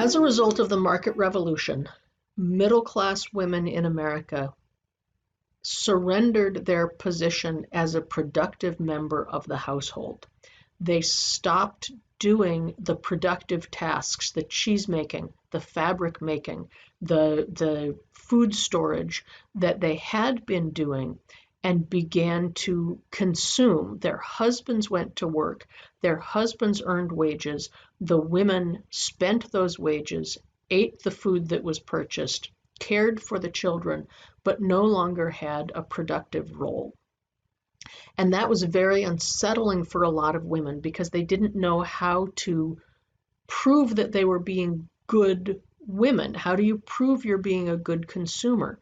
As a result of the market revolution, middle-class women in America surrendered their position as a productive member of the household. They stopped doing the productive tasks, the cheese making, the fabric making, the food storage that they had been doing, and began to consume. Their husbands went to work, their husbands earned wages, the women spent those wages, ate the food that was purchased, cared for the children, but no longer had a productive role. And that was very unsettling for a lot of women because they didn't know how to prove that they were being good women. How do you prove you're being a good consumer?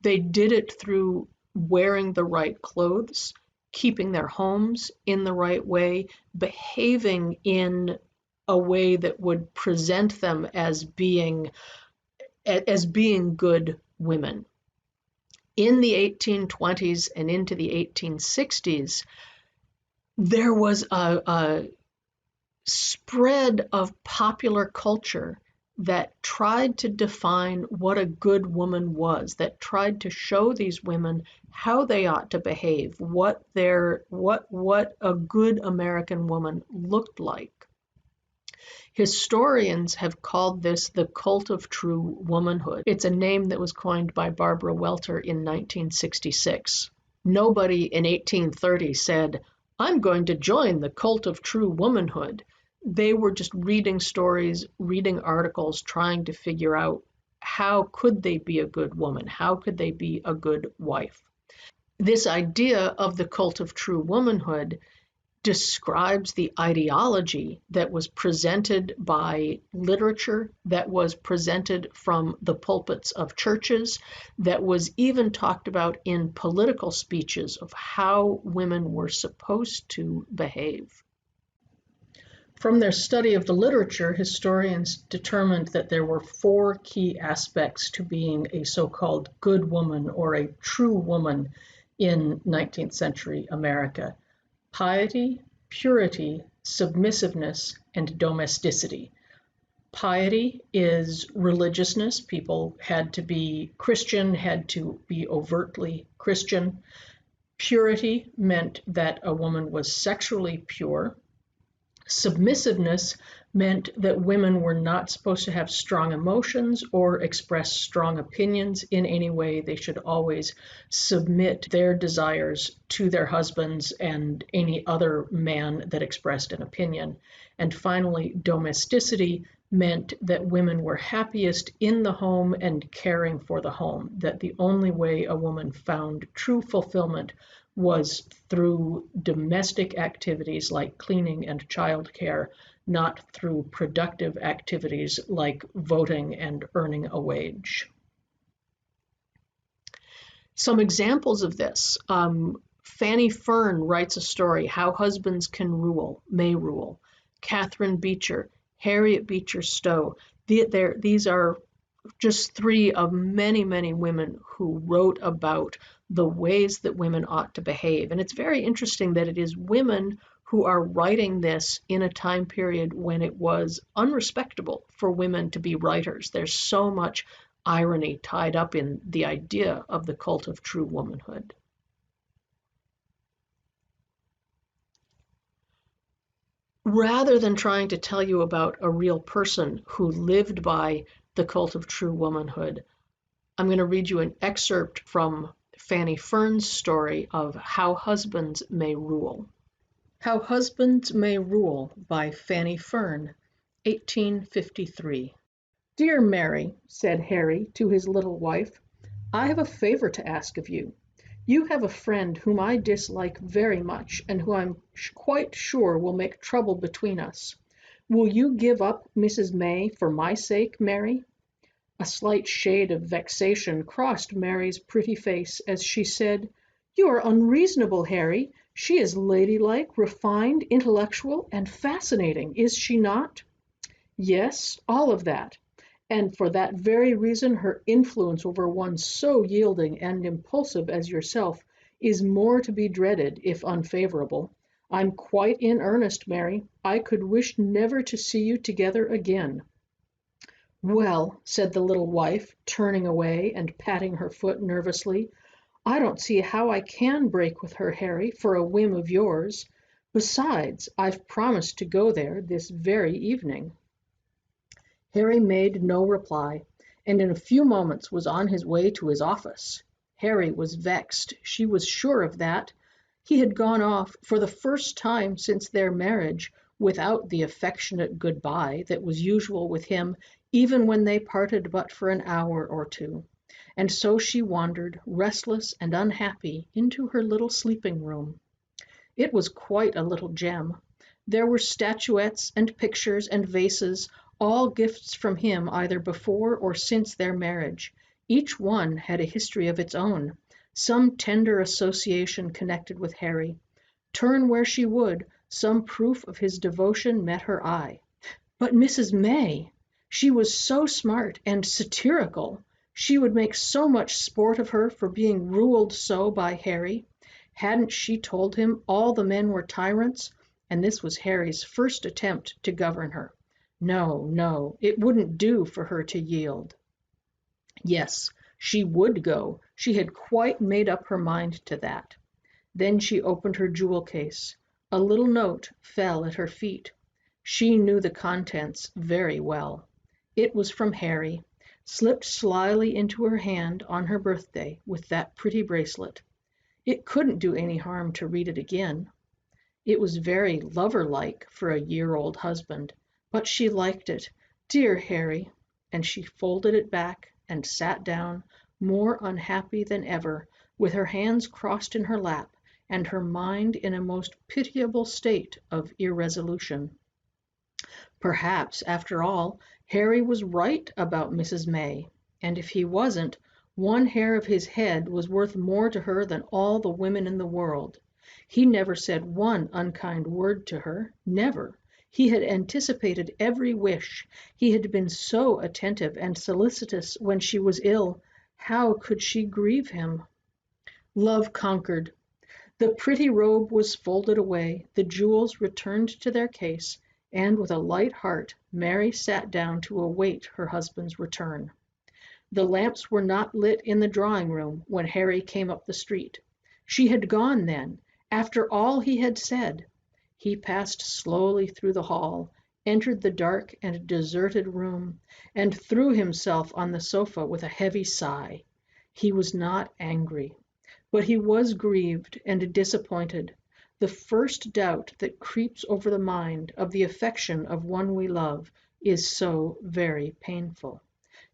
They did it through wearing the right clothes, keeping their homes in the right way, behaving in a way that would present them as being good women. In the 1820s and into the 1860s, there was a spread of popular culture that tried to define what a good woman was, that tried to show these women how they ought to behave, what a good American woman looked like. Historians have called this the cult of true womanhood. It's a name that was coined by Barbara Welter in 1966. Nobody in 1830 said, "I'm going to join the cult of true womanhood." They were just reading stories, reading articles, trying to figure out how could they be a good woman? How could they be a good wife? This idea of the cult of true womanhood describes the ideology that was presented by literature, that was presented from the pulpits of churches, that was even talked about in political speeches of how women were supposed to behave. From their study of the literature, historians determined that there were 4 key aspects to being a so-called good woman or a true woman in 19th century America: piety, purity, submissiveness, and domesticity. Piety is religiousness. People had to be Christian, had to be overtly Christian. Purity meant that a woman was sexually pure. Submissiveness meant that women were not supposed to have strong emotions or express strong opinions in any way. They should always submit their desires to their husbands and any other man that expressed an opinion. And finally, domesticity meant that women were happiest in the home and caring for the home, that the only way a woman found true fulfillment was through domestic activities like cleaning and childcare, not through productive activities like voting and earning a wage. Some examples of this. Fanny Fern writes a story, How Husbands May Rule. Catherine Beecher, Harriet Beecher Stowe. These are just 3 of many, many women who wrote about the ways that women ought to behave. And it's very interesting that it is women who are writing this in a time period when it was unrespectable for women to be writers. There's so much irony tied up in the idea of the cult of true womanhood. Rather than trying to tell you about a real person who lived by the cult of true womanhood, I'm going to read you an excerpt from Fanny Fern's story of How Husbands May Rule. How Husbands May Rule by Fanny Fern, 1853. "Dear Mary," said Harry to his little wife, "I have a favor to ask of you. You have a friend whom I dislike very much and who I'm quite sure will make trouble between us. Will you give up Mrs. May for my sake, Mary?" A slight shade of vexation crossed Mary's pretty face as she said, "You are unreasonable, Harry. She is ladylike, refined, intellectual, and fascinating, is she not?" "Yes, all of that. And for that very reason her influence over one so yielding and impulsive as yourself is more to be dreaded, if unfavorable. I'm quite in earnest, Mary. I could wish never to see you together again." "Well," said the little wife, turning away and patting her foot nervously, "I don't see how I can break with her, Harry, for a whim of yours. Besides, I've promised to go there this very evening." Harry made no reply, and in a few moments was on his way to his office. Harry was vexed, she was sure of that. He had gone off, for the first time since their marriage, without the affectionate good-bye that was usual with him even when they parted but for an hour or two. And so she wandered, restless and unhappy, into her little sleeping room. It was quite a little gem. There were statuettes and pictures and vases, all gifts from him either before or since their marriage. Each one had a history of its own, some tender association connected with Harry. Turn where she would, some proof of his devotion met her eye. But Mrs. May! She was so smart and satirical. She would make so much sport of her for being ruled so by Harry. Hadn't she told him all the men were tyrants? And this was Harry's first attempt to govern her. No, no, it wouldn't do for her to yield. Yes, she would go. She had quite made up her mind to that. Then she opened her jewel case. A little note fell at her feet. She knew the contents very well. It was from Harry, slipped slyly into her hand on her birthday with that pretty bracelet. It couldn't do any harm to read it again. It was very lover-like for a year-old husband, but she liked it. Dear Harry! And she folded it back and sat down, more unhappy than ever, with her hands crossed in her lap and her mind in a most pitiable state of irresolution. Perhaps, after all, Harry was right about Mrs. May, and if he wasn't, one hair of his head was worth more to her than all the women in the world. He never said one unkind word to her, never. He had anticipated every wish. He had been so attentive and solicitous when she was ill. How could she grieve him? Love conquered. The pretty robe was folded away, the jewels returned to their case, and with a light heart Mary sat down to await her husband's return. The lamps were not lit in the drawing-room when Harry came up the street. She had gone then, after all he had said. He passed slowly through the hall, entered the dark and deserted room, and threw himself on the sofa with a heavy sigh. He was not angry, but he was grieved and disappointed. The first doubt that creeps over the mind of the affection of one we love is so very painful.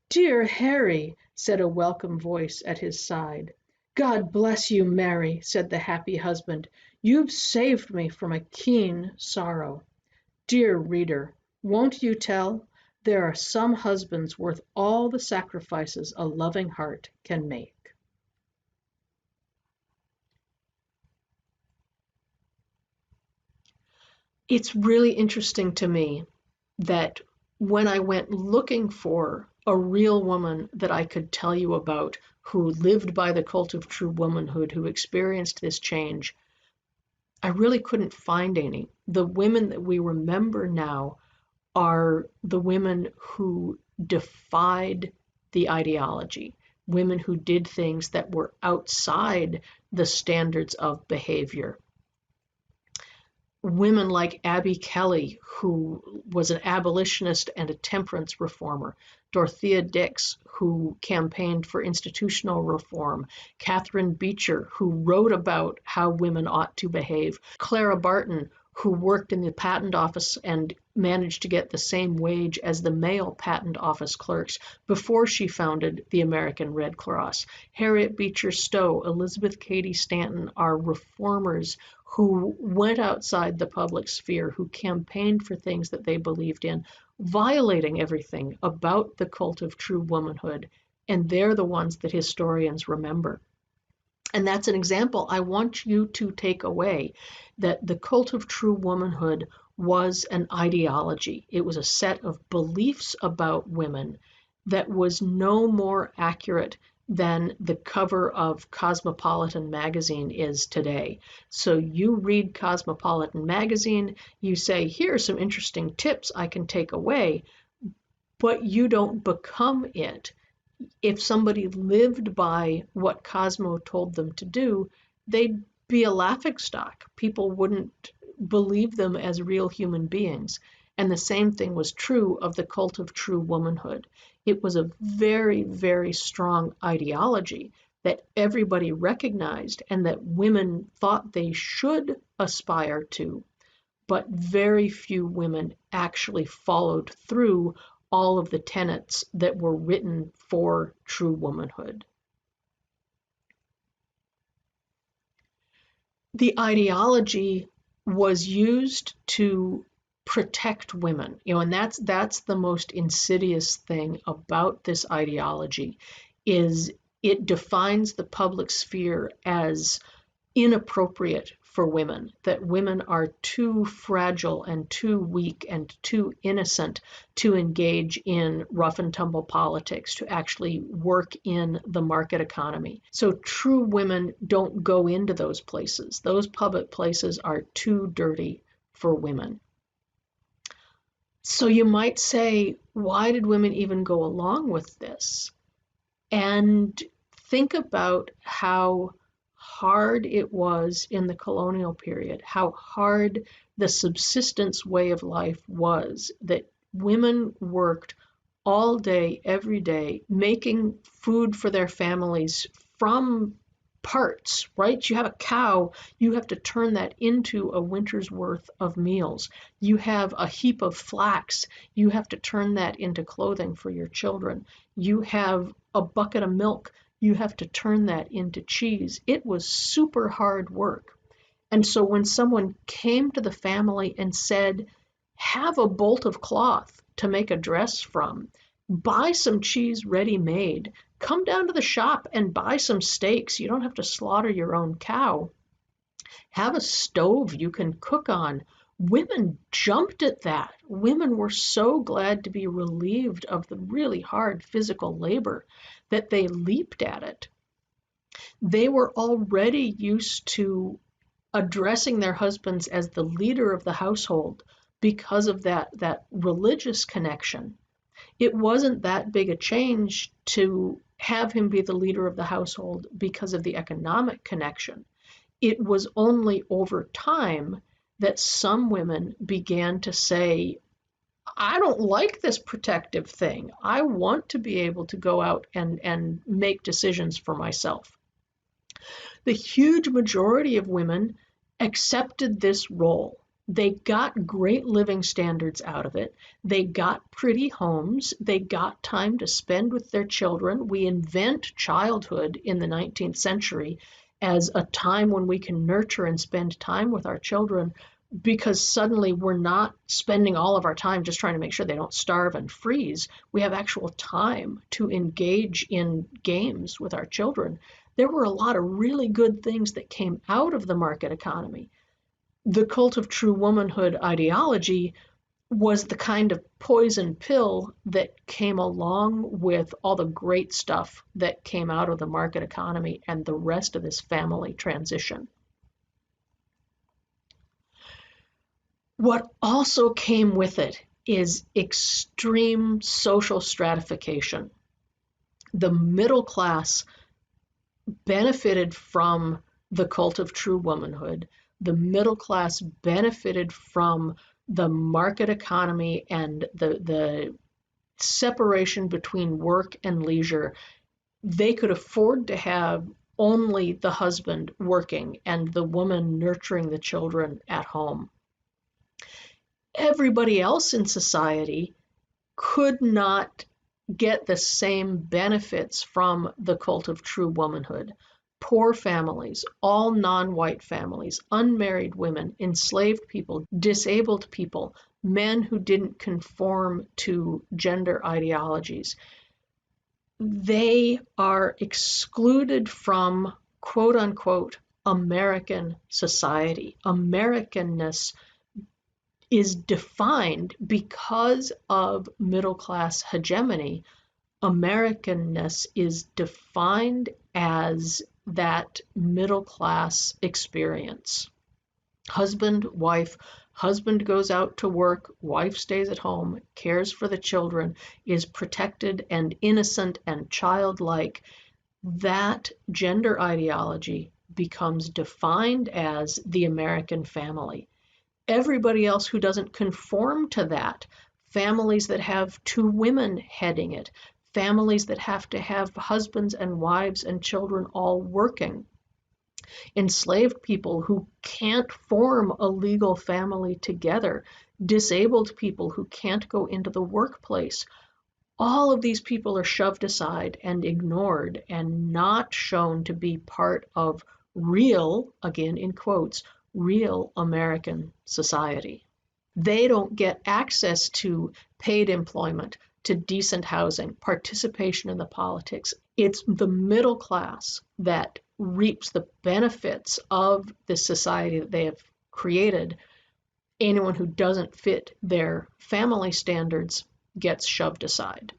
"Dear Harry," said a welcome voice at his side. "God bless you, Mary," said the happy husband. "You've saved me from a keen sorrow." Dear reader, won't you tell? There are some husbands worth all the sacrifices a loving heart can make. It's really interesting to me that when I went looking for a real woman that I could tell you about who lived by the cult of true womanhood, who experienced this change, I really couldn't find any. The women that we remember now are the women who defied the ideology, women who did things that were outside the standards of behavior. Women like Abby Kelly, who was an abolitionist and a temperance reformer, Dorothea Dix, who campaigned for institutional reform, Catherine Beecher, who wrote about how women ought to behave, Clara Barton, who worked in the patent office and managed to get the same wage as the male patent office clerks before she founded the American Red Cross. Harriet Beecher Stowe, Elizabeth Cady Stanton are reformers who went outside the public sphere, who campaigned for things that they believed in, violating everything about the cult of true womanhood. And they're the ones that historians remember. And that's an example I want you to take away, that the cult of true womanhood was an ideology. It was a set of beliefs about women that was no more accurate than the cover of Cosmopolitan magazine is today. So you read Cosmopolitan magazine, you say, here are some interesting tips I can take away, but you don't become it. If somebody lived by what Cosmo told them to do, they'd be a laughingstock. People wouldn't believe them as real human beings. And the same thing was true of the cult of true womanhood. It was a very, very strong ideology that everybody recognized and that women thought they should aspire to, but very few women actually followed through all of the tenets that were written for true womanhood. The ideology was used to protect women, and that's the most insidious thing about this ideology, is it defines the public sphere as inappropriate for women, that women are too fragile and too weak and too innocent to engage in rough and tumble politics, to actually work in the market economy. So true women don't go into those places. Those public places are too dirty for women. So you might say, why did women even go along with this? And think about how hard it was in the colonial period, how hard the subsistence way of life was, that women worked all day, every day, making food for their families from parts, right? You have a cow, you have to turn that into a winter's worth of meals. You have a heap of flax, you have to turn that into clothing for your children. You have a bucket of milk, you have to turn that into cheese. It was super hard work. And so when someone came to the family and said, have a bolt of cloth to make a dress from, buy some cheese ready made, come down to the shop and buy some steaks. You don't have to slaughter your own cow. Have a stove you can cook on. Women jumped at that. Women were so glad to be relieved of the really hard physical labor that they leaped at it. They were already used to addressing their husbands as the leader of the household because of that religious connection. It wasn't that big a change to have him be the leader of the household because of the economic connection. It was only over time that some women began to say, I don't like this protective thing. I want to be able to go out and make decisions for myself. The huge majority of women accepted this role. They got great living standards out of it. They got pretty homes. They got time to spend with their children. We invent childhood in the 19th century as a time when we can nurture and spend time with our children, because suddenly we're not spending all of our time just trying to make sure they don't starve and freeze. We have actual time to engage in games with our children. There were a lot of really good things that came out of the market economy. The cult of true womanhood ideology was the kind of poison pill that came along with all the great stuff that came out of the market economy and the rest of this family transition. What also came with it is extreme social stratification. The middle class benefited from the cult of true womanhood. The middle class benefited from the market economy and the separation between work and leisure. They could afford to have only the husband working and the woman nurturing the children at home. Everybody else in society could not get the same benefits from the cult of true womanhood. Poor families, all non-white families, unmarried women, enslaved people, disabled people, men who didn't conform to gender ideologies, they are excluded from quote unquote American society. Americanness is defined because of middle class hegemony. Americanness is defined as that middle class experience. Husband, wife, Husband goes out to work, wife stays at home, cares for the children, is protected and innocent and childlike. That gender ideology becomes defined as the American family. Everybody else who doesn't conform to that, families that have two women heading it, families that have to have husbands and wives and children all working, enslaved people who can't form a legal family together, disabled people who can't go into the workplace. All of these people are shoved aside and ignored and not shown to be part of real, again in quotes, real American society. They don't get access to paid employment, to decent housing, participation in the politics. It's the middle class that reaps the benefits of the society that they have created. Anyone who doesn't fit their family standards gets shoved aside.